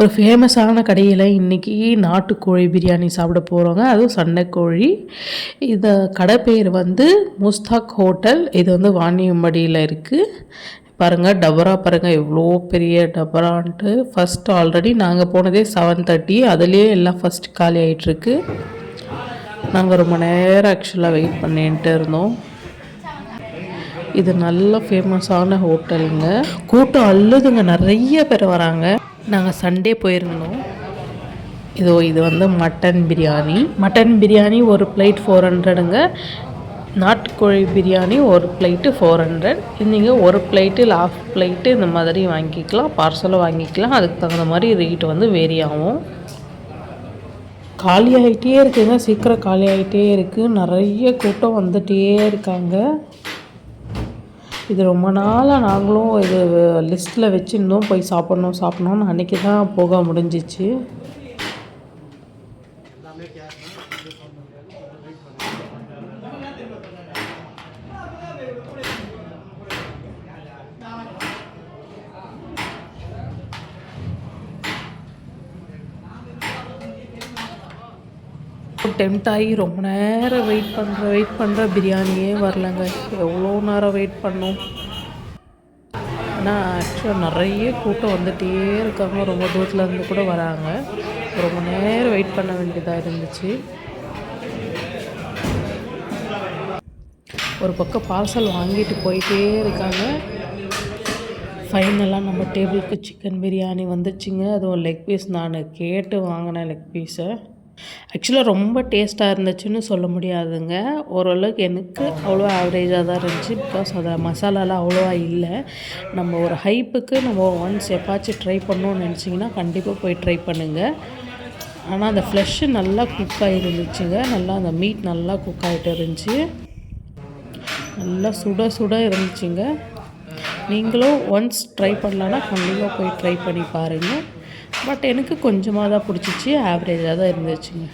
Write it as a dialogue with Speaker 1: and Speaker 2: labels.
Speaker 1: ஒரு ஃபேமஸான கடையில் இன்றைக்கி நாட்டுக்கோழி பிரியாணி சாப்பிட போகிறோங்க. அதுவும் சண்டைக்கோழி. இந்த கடை பேர் வந்து முஸ்தாக் ஹோட்டல். இது வந்து வாணியம்பாடியில் இருக்குது. பாருங்கள் டபரா பாருங்கள் எவ்வளோ பெரிய டபரான்ட்டு. ஃபஸ்ட்டு ஆல்ரெடி நாங்கள் போனதே 7:30. அதுலேயே எல்லாம் ஃபஸ்ட் காலி ஆகிட்டுருக்கு. நாங்கள் ரொம்ப நேரம் ஆக்சுவலாக வெயிட் பண்ணிட்டு இருந்தோம். இது நல்ல ஃபேமஸான ஹோட்டலுங்க. கூட்டம் அள்ளுதுங்க, நிறைய பேர் வராங்க. நாங்கள் சண்டே போயிருந்தோம். இது வந்து மட்டன் பிரியாணி ஒரு பிளேட் 400ங்க. நாட்டுக்கோழி பிரியாணி ஒரு பிளேட்டு 400. நீங்கள் ஒரு பிளேட்டு இல்லை ஹாஃப் பிளேட்டு இந்த மாதிரி வாங்கிக்கலாம், பார்சலும் வாங்கிக்கலாம். அதுக்கு தகுந்த மாதிரி ரேட் வந்து வேரி ஆகும். காலி ஆகிட்டே இருக்குங்க, சீக்கிரம் காலி ஆகிட்டே இருக்குது. நிறைய கூட்டம் வந்துகிட்டே இருக்காங்க. இது ரொம்ப நாளாக நாங்களும் இது லிஸ்ட்டில் வச்சுருந்தோம், போய் சாப்பிட்ணுன்னு. அன்றைக்கி தான் போக முடிஞ்சிச்சு. டெம்ட் ஆகி ரொம்ப நேரம் வெயிட் பண்ணுற பிரியாணியே வரலங்க. எவ்வளோ நேரம் வெயிட் பண்ணோம். ஆனால் ஆக்சுவலாக நிறைய கூட்டம் வந்துகிட்டே இருக்காங்க. ரொம்ப தூரத்தில் இருந்து கூட வராங்க. ரொம்ப நேரம் வெயிட் பண்ண வேண்டியதாக இருந்துச்சு. ஒரு பக்கம் பார்சல் வாங்கிட்டு போயிட்டே இருக்காங்க. ஃபைனலாக நம்ம டேபிளுக்கு சிக்கன் பிரியாணி வந்துச்சுங்க. அதுவும் லெக் பீஸ் நான் கேட்டு வாங்கினேன். லெக் பீஸை ஆக்சுவலாக ரொம்ப டேஸ்ட்டாக இருந்துச்சுன்னு சொல்ல முடியாதுங்க. ஓரளவுக்கு எனக்கு அவ்வளோ ஆவரேஜாக தான் இருந்துச்சு. பிகாஸ் அதில் மசாலாலாம் அவ்வளோவா இல்லை. நம்ம ஒரு ஹைப்புக்கு நம்ம ஒன்ஸ் எப்பாச்சும் ட்ரை பண்ணணும்னு நினச்சிங்கன்னா கண்டிப்பாக போய் ட்ரை பண்ணுங்கள். ஆனால் அந்த ஃப்ளெஷ்ஷு நல்லா குக் ஆகிருந்துச்சுங்க. நல்லா அந்த மீட் நல்லா குக் ஆகிட்டு இருந்துச்சு. நல்லா சுட இருந்துச்சுங்க. நீங்களும் ஒன்ஸ் ட்ரை பண்ணலான்னா கண்டிப்பாக போய் ட்ரை பண்ணி பாருங்கள். பட் எனக்கு கொஞ்சமாக தான் பிடிச்சிச்சு, ஆவரேஜாக தான் இருந்துச்சுங்க.